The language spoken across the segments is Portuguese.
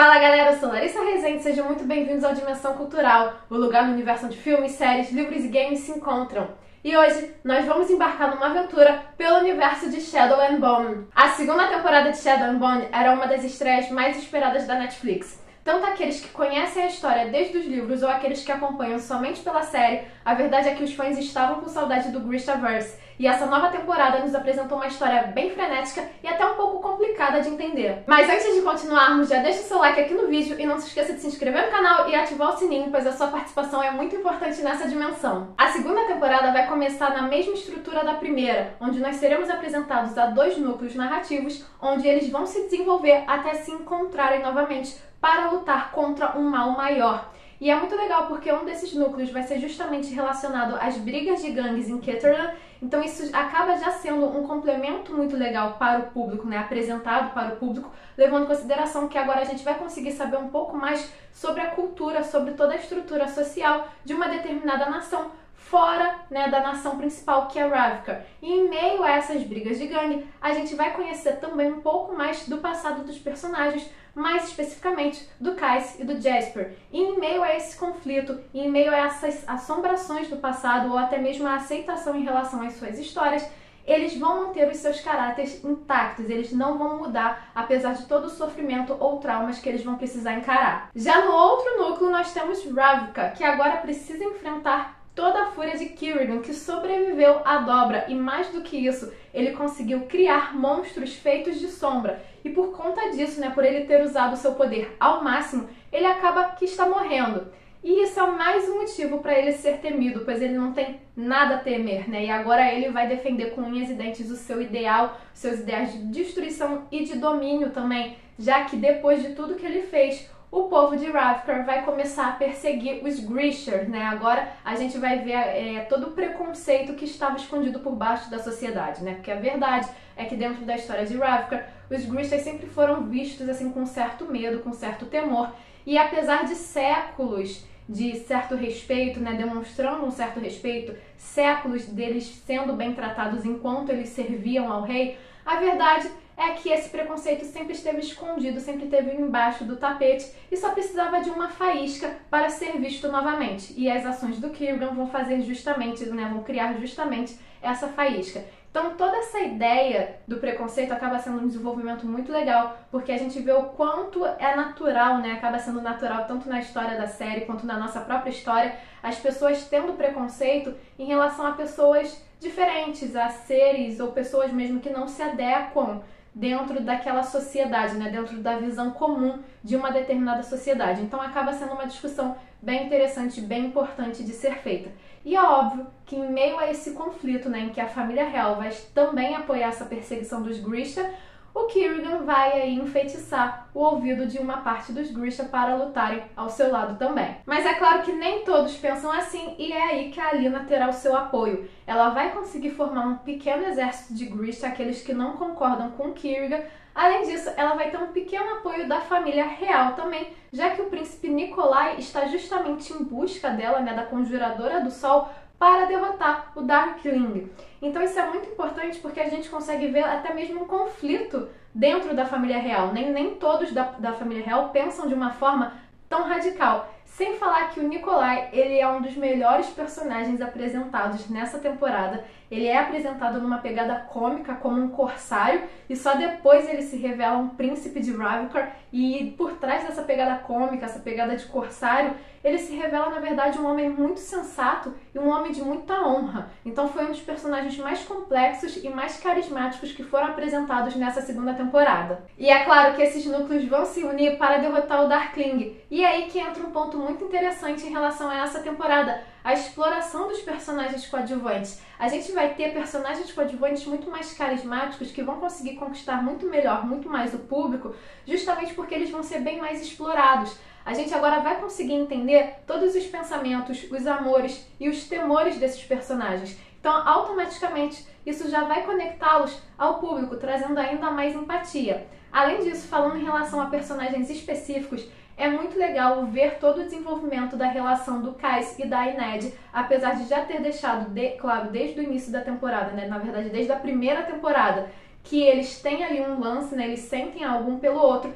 Fala galera, eu sou Larissa Rezende, sejam muito bem-vindos ao Dimensão Cultural, o lugar no universo onde filmes, séries, livros e games se encontram. E hoje nós vamos embarcar numa aventura pelo universo de Shadow and Bone. A segunda temporada de Shadow and Bone era uma das estreias mais esperadas da Netflix. Tanto aqueles que conhecem a história desde os livros ou aqueles que acompanham somente pela série, a verdade é que os fãs estavam com saudade do Grishaverse. E essa nova temporada nos apresentou uma história bem frenética e até um pouco complicada de entender. Mas antes de continuarmos, já deixa o seu like aqui no vídeo e não se esqueça de se inscrever no canal e ativar o sininho, pois a sua participação é muito importante nessa dimensão. A segunda temporada vai começar na mesma estrutura da primeira, onde nós seremos apresentados a dois núcleos narrativos, onde eles vão se desenvolver até se encontrarem novamente para lutar contra um mal maior. E é muito legal porque um desses núcleos vai ser justamente relacionado às brigas de gangues em Ketterland, então isso acaba já sendo um complemento muito legal para o público, né? Apresentado para o público, levando em consideração que agora a gente vai conseguir saber um pouco mais sobre a cultura, sobre toda a estrutura social de uma determinada nação, fora, né, da nação principal, que é Ravka. E em meio a essas brigas de gangue, a gente vai conhecer também um pouco mais do passado dos personagens, mais especificamente do Kais e do Jasper. E em meio a esse conflito, e em meio a essas assombrações do passado, ou até mesmo a aceitação em relação às suas histórias, eles vão manter os seus caráteres intactos, eles não vão mudar, apesar de todo o sofrimento ou traumas que eles vão precisar encarar. Já no outro núcleo, nós temos Ravka, que agora precisa enfrentar toda a fúria de Kirigan, que sobreviveu à dobra, e mais do que isso, ele conseguiu criar monstros feitos de sombra. E por conta disso, né, por ele ter usado o seu poder ao máximo, ele acaba que está morrendo. E isso é mais um motivo para ele ser temido, pois ele não tem nada a temer, né? E agora ele vai defender com unhas e dentes o seu ideal, seus ideais de destruição e de domínio também, já que depois de tudo que ele fez, o povo de Ravka vai começar a perseguir os Grisher, né? Agora a gente vai ver todo o preconceito que estava escondido por baixo da sociedade, né? Porque a verdade é que dentro da história de Ravka, os Grisher sempre foram vistos assim com certo medo, com certo temor, e apesar de séculos de certo respeito, né, demonstrando um certo respeito, séculos deles sendo bem tratados enquanto eles serviam ao rei, a verdade é que esse preconceito sempre esteve escondido, sempre esteve embaixo do tapete e só precisava de uma faísca para ser visto novamente. E as ações do Kirigan vão fazer justamente, né, vão criar justamente essa faísca. Então toda essa ideia do preconceito acaba sendo um desenvolvimento muito legal, porque a gente vê o quanto é natural, né? Acaba sendo natural tanto na história da série quanto na nossa própria história, as pessoas tendo preconceito em relação a pessoas diferentes, a seres ou pessoas mesmo que não se adequam dentro daquela sociedade, né? Dentro da visão comum de uma determinada sociedade. Então acaba sendo uma discussão bem interessante, bem importante de ser feita. E é óbvio que em meio a esse conflito, né, em que a família real vai também apoiar essa perseguição dos Grisha, o Kirigan vai aí enfeitiçar o ouvido de uma parte dos Grisha para lutarem ao seu lado também. Mas é claro que nem todos pensam assim, e é aí que a Alina terá o seu apoio. Ela vai conseguir formar um pequeno exército de Grisha, aqueles que não concordam com o Kirigan. Além disso, ela vai ter um pequeno apoio da família real também, já que o príncipe Nikolai está justamente em busca dela, né, da Conjuradora do Sol, para derrotar o Darkling. Então isso é muito importante porque a gente consegue ver até mesmo um conflito dentro da família real. Nem todos da família real pensam de uma forma tão radical. Sem falar que o Nikolai, ele é um dos melhores personagens apresentados nessa temporada. Ele é apresentado numa pegada cômica como um corsário e só depois ele se revela um príncipe de Ravka, e por trás dessa pegada cômica, essa pegada de corsário, ele se revela na verdade um homem muito sensato e um homem de muita honra. Então foi um dos personagens mais complexos e mais carismáticos que foram apresentados nessa segunda temporada. E é claro que esses núcleos vão se unir para derrotar o Darkling. E é aí que entra um ponto muito interessante em relação a essa temporada, a exploração dos personagens coadjuvantes. A gente vai ter personagens coadjuvantes muito mais carismáticos que vão conseguir conquistar muito melhor, muito mais o público, justamente porque eles vão ser bem mais explorados. A gente agora vai conseguir entender todos os pensamentos, os amores e os temores desses personagens. Então, automaticamente, isso já vai conectá-los ao público, trazendo ainda mais empatia. Além disso, falando em relação a personagens específicos, é muito legal ver todo o desenvolvimento da relação do Kais e da Ined, apesar de já ter deixado claro desde o início da temporada, né? Na verdade desde a primeira temporada, que eles têm ali um lance, né? Eles sentem algo um pelo outro.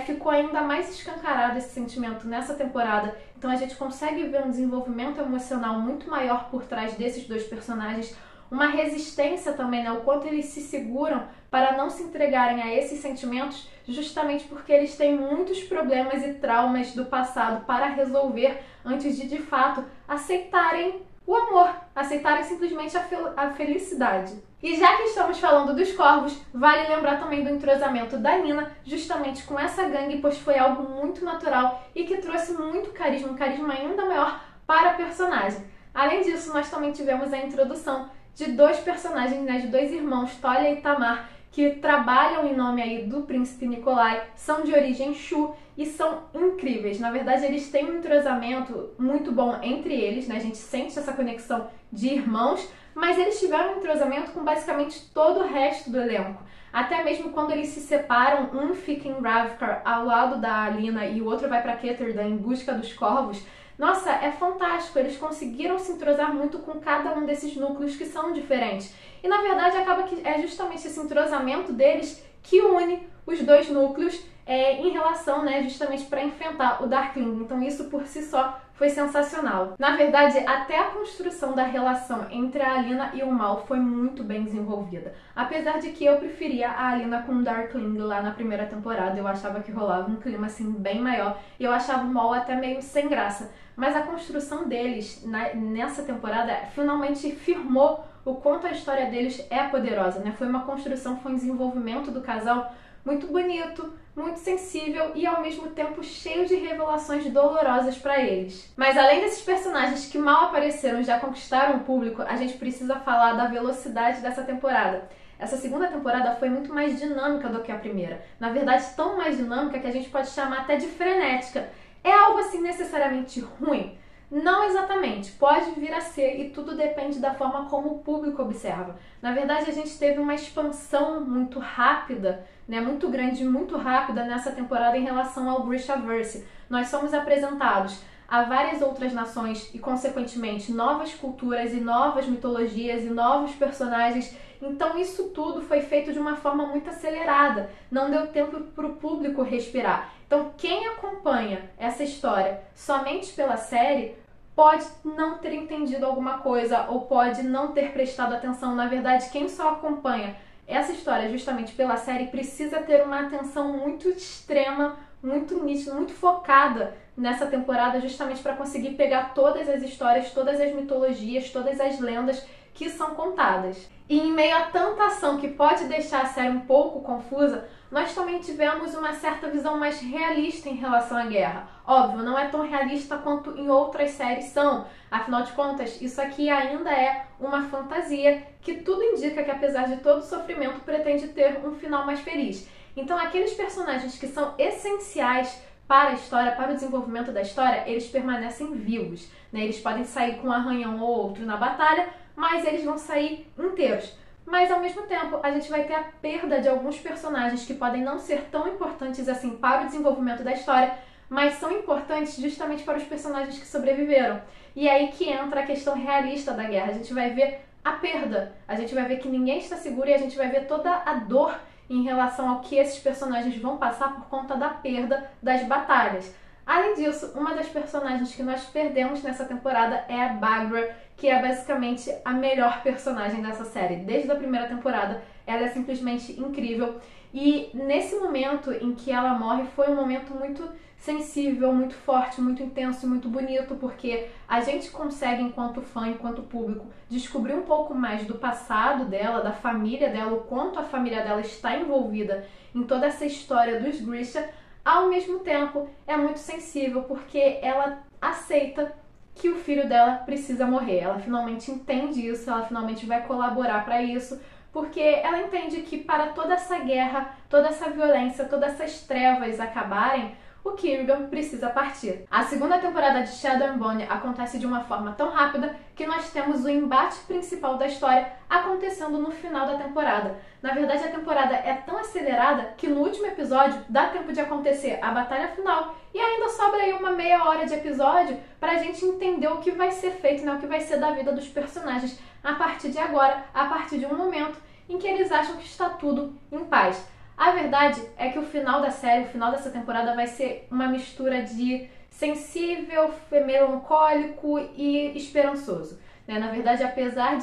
ficou ainda mais escancarado esse sentimento nessa temporada. Então a gente consegue ver um desenvolvimento emocional muito maior por trás desses dois personagens, uma resistência também, né? O quanto eles se seguram para não se entregarem a esses sentimentos, justamente porque eles têm muitos problemas e traumas do passado para resolver antes de fato aceitarem o amor, aceitarem simplesmente a felicidade. E já que estamos falando dos corvos, vale lembrar também do entrosamento da Nina, justamente com essa gangue, pois foi algo muito natural e que trouxe muito carisma, um carisma ainda maior para a personagem. Além disso, nós também tivemos a introdução de dois personagens, né, de dois irmãos, Tolia e Tamar, que trabalham em nome aí do príncipe Nikolai, são de origem Shu e são incríveis. Na verdade, eles têm um entrosamento muito bom entre eles, né? A gente sente essa conexão de irmãos, mas eles tiveram um entrosamento com basicamente todo o resto do elenco. Até mesmo quando eles se separam, um fica em Ravkar ao lado da Alina e o outro vai para Ketterdam em busca dos corvos. Nossa, é fantástico, eles conseguiram se entrosar muito com cada um desses núcleos que são diferentes. E na verdade acaba que é justamente esse entrosamento deles que une os dois núcleos em relação, né, justamente para enfrentar o Darkling. Então isso por si só foi sensacional. Na verdade, até a construção da relação entre a Alina e o Mal foi muito bem desenvolvida. Apesar de que eu preferia a Alina com o Darkling lá na primeira temporada, eu achava que rolava um clima assim bem maior e eu achava o Mal até meio sem graça. Mas a construção deles nessa temporada finalmente firmou o quanto a história deles é poderosa, né? Foi uma construção, foi um desenvolvimento do casal muito bonito, muito sensível e ao mesmo tempo cheio de revelações dolorosas para eles. Mas além desses personagens que mal apareceram e já conquistaram o público, a gente precisa falar da velocidade dessa temporada. Essa segunda temporada foi muito mais dinâmica do que a primeira. Na verdade, tão mais dinâmica que a gente pode chamar até de frenética. É algo assim necessariamente ruim? Não exatamente, pode vir a ser e tudo depende da forma como o público observa. Na verdade, a gente teve uma expansão muito rápida, né, muito grande e muito rápida nessa temporada em relação ao Grishaverse. Nós somos apresentados a várias outras nações e, consequentemente, novas culturas e novas mitologias e novos personagens. Então isso tudo foi feito de uma forma muito acelerada, não deu tempo para o público respirar. Então quem acompanha essa história somente pela série pode não ter entendido alguma coisa ou pode não ter prestado atenção. Na verdade, quem só acompanha essa história justamente pela série precisa ter uma atenção muito extrema, muito nítida, muito focada nessa temporada, justamente para conseguir pegar todas as histórias, todas as mitologias, todas as lendas que são contadas. E em meio a tanta ação que pode deixar a série um pouco confusa, nós também tivemos uma certa visão mais realista em relação à guerra. Óbvio, não é tão realista quanto em outras séries são. Afinal de contas, isso aqui ainda é uma fantasia que tudo indica que, apesar de todo o sofrimento, pretende ter um final mais feliz. Então, aqueles personagens que são essenciais para a história, para o desenvolvimento da história, eles permanecem vivos, né? Eles podem sair com um arranhão ou outro na batalha, mas eles vão sair inteiros. Mas ao mesmo tempo, a gente vai ter a perda de alguns personagens que podem não ser tão importantes assim para o desenvolvimento da história, mas são importantes justamente para os personagens que sobreviveram. E é aí que entra a questão realista da guerra. A gente vai ver a perda, a gente vai ver que ninguém está seguro e a gente vai ver toda a dor em relação ao que esses personagens vão passar por conta da perda das batalhas. Além disso, uma das personagens que nós perdemos nessa temporada é a Baghra, que é basicamente a melhor personagem dessa série. Desde a primeira temporada, ela é simplesmente incrível. E nesse momento em que ela morre, foi um momento muito sensível, muito forte, muito intenso e muito bonito, porque a gente consegue, enquanto fã, enquanto público, descobrir um pouco mais do passado dela, da família dela, o quanto a família dela está envolvida em toda essa história dos Grisha. Ao mesmo tempo, é muito sensível, porque ela aceita que o filho dela precisa morrer. Ela finalmente entende isso, ela finalmente vai colaborar para isso, porque ela entende que para toda essa guerra, toda essa violência, todas essas trevas acabarem, o Kirigan precisa partir. A segunda temporada de Shadow and Bone acontece de uma forma tão rápida que nós temos o embate principal da história acontecendo no final da temporada. Na verdade, a temporada é tão acelerada que no último episódio dá tempo de acontecer a batalha final e ainda sobra aí uma meia hora de episódio pra gente entender o que vai ser feito, né? O que vai ser da vida dos personagens a partir de agora, a partir de um momento em que eles acham que está tudo em paz. A verdade é que o final da série, o final dessa temporada vai ser uma mistura de sensível, melancólico e esperançoso. Na verdade, apesar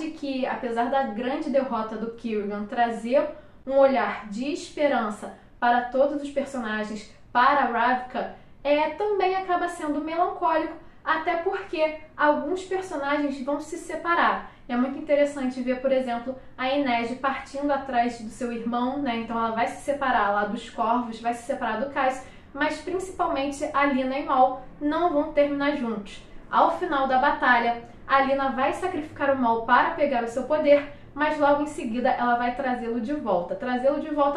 da grande derrota do Kieran trazer um olhar de esperança para todos os personagens, para a Ravka, também acaba sendo melancólico, até porque alguns personagens vão se separar. É muito interessante ver, por exemplo, a Inej partindo atrás do seu irmão, né? Então ela vai se separar lá dos Corvos, vai se separar do Qais, mas principalmente a Lina e Maul não vão terminar juntos. Ao final da batalha, a Lina vai sacrificar o Maul para pegar o seu poder, mas logo em seguida ela vai trazê-lo de volta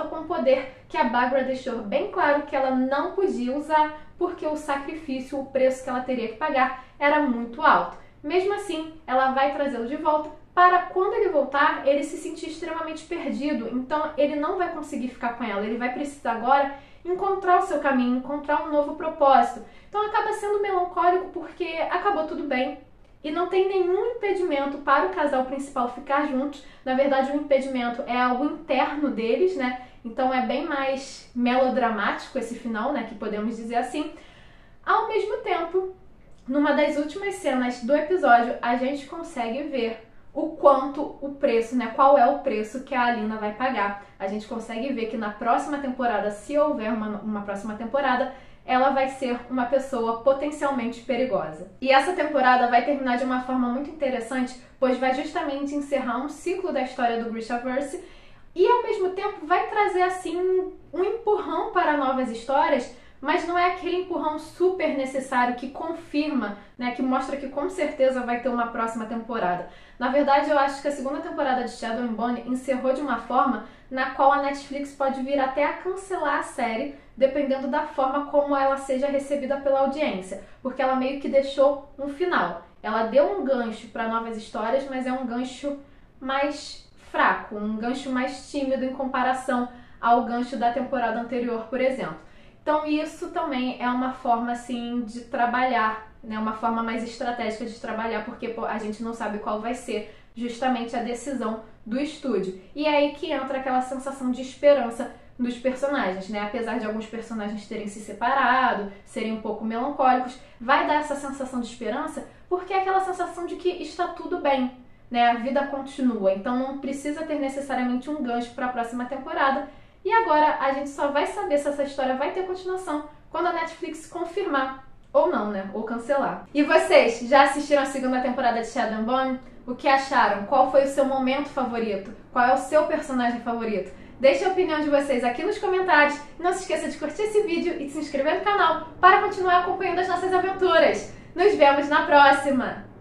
com o poder que a Baghra deixou bem claro que ela não podia usar, porque o sacrifício, o preço que ela teria que pagar era muito alto. Mesmo assim, ela vai trazê-lo de volta para quando ele voltar, ele se sentir extremamente perdido, então ele não vai conseguir ficar com ela, ele vai precisar agora encontrar o seu caminho, encontrar um novo propósito. Então acaba sendo melancólico porque acabou tudo bem. E não tem nenhum impedimento para o casal principal ficar juntos. Na verdade, o impedimento é algo interno deles, né? Então é bem mais melodramático esse final, né? Que podemos dizer assim. Ao mesmo tempo, numa das últimas cenas do episódio, a gente consegue ver o quanto o preço, né? Qual é o preço que a Alina vai pagar. A gente consegue ver que na próxima temporada, se houver uma próxima temporada, ela vai ser uma pessoa potencialmente perigosa. E essa temporada vai terminar de uma forma muito interessante, pois vai justamente encerrar um ciclo da história do Grishaverse e ao mesmo tempo vai trazer assim um empurrão para novas histórias, mas não é aquele empurrão super necessário que confirma, né, que mostra que com certeza vai ter uma próxima temporada. Na verdade, eu acho que a segunda temporada de Shadow and Bone encerrou de uma forma na qual a Netflix pode vir até a cancelar a série, dependendo da forma como ela seja recebida pela audiência, porque ela meio que deixou um final. Ela deu um gancho para novas histórias, mas é um gancho mais fraco, um gancho mais tímido em comparação ao gancho da temporada anterior, por exemplo. Então isso também é uma forma assim de trabalhar, né? Uma forma mais estratégica de trabalhar, porque a gente não sabe qual vai ser justamente a decisão do estúdio. E é aí que entra aquela sensação de esperança dos personagens, né? Apesar de alguns personagens terem se separado, serem um pouco melancólicos, vai dar essa sensação de esperança porque é aquela sensação de que está tudo bem, né? A vida continua, então não precisa ter necessariamente um gancho para a próxima temporada. E agora a gente só vai saber se essa história vai ter continuação quando a Netflix confirmar ou não, né? Ou cancelar. E vocês, já assistiram a segunda temporada de Shadow and Bone? O que acharam? Qual foi o seu momento favorito? Qual é o seu personagem favorito? Deixe a opinião de vocês aqui nos comentários. Não se esqueça de curtir esse vídeo e de se inscrever no canal para continuar acompanhando as nossas aventuras. Nos vemos na próxima!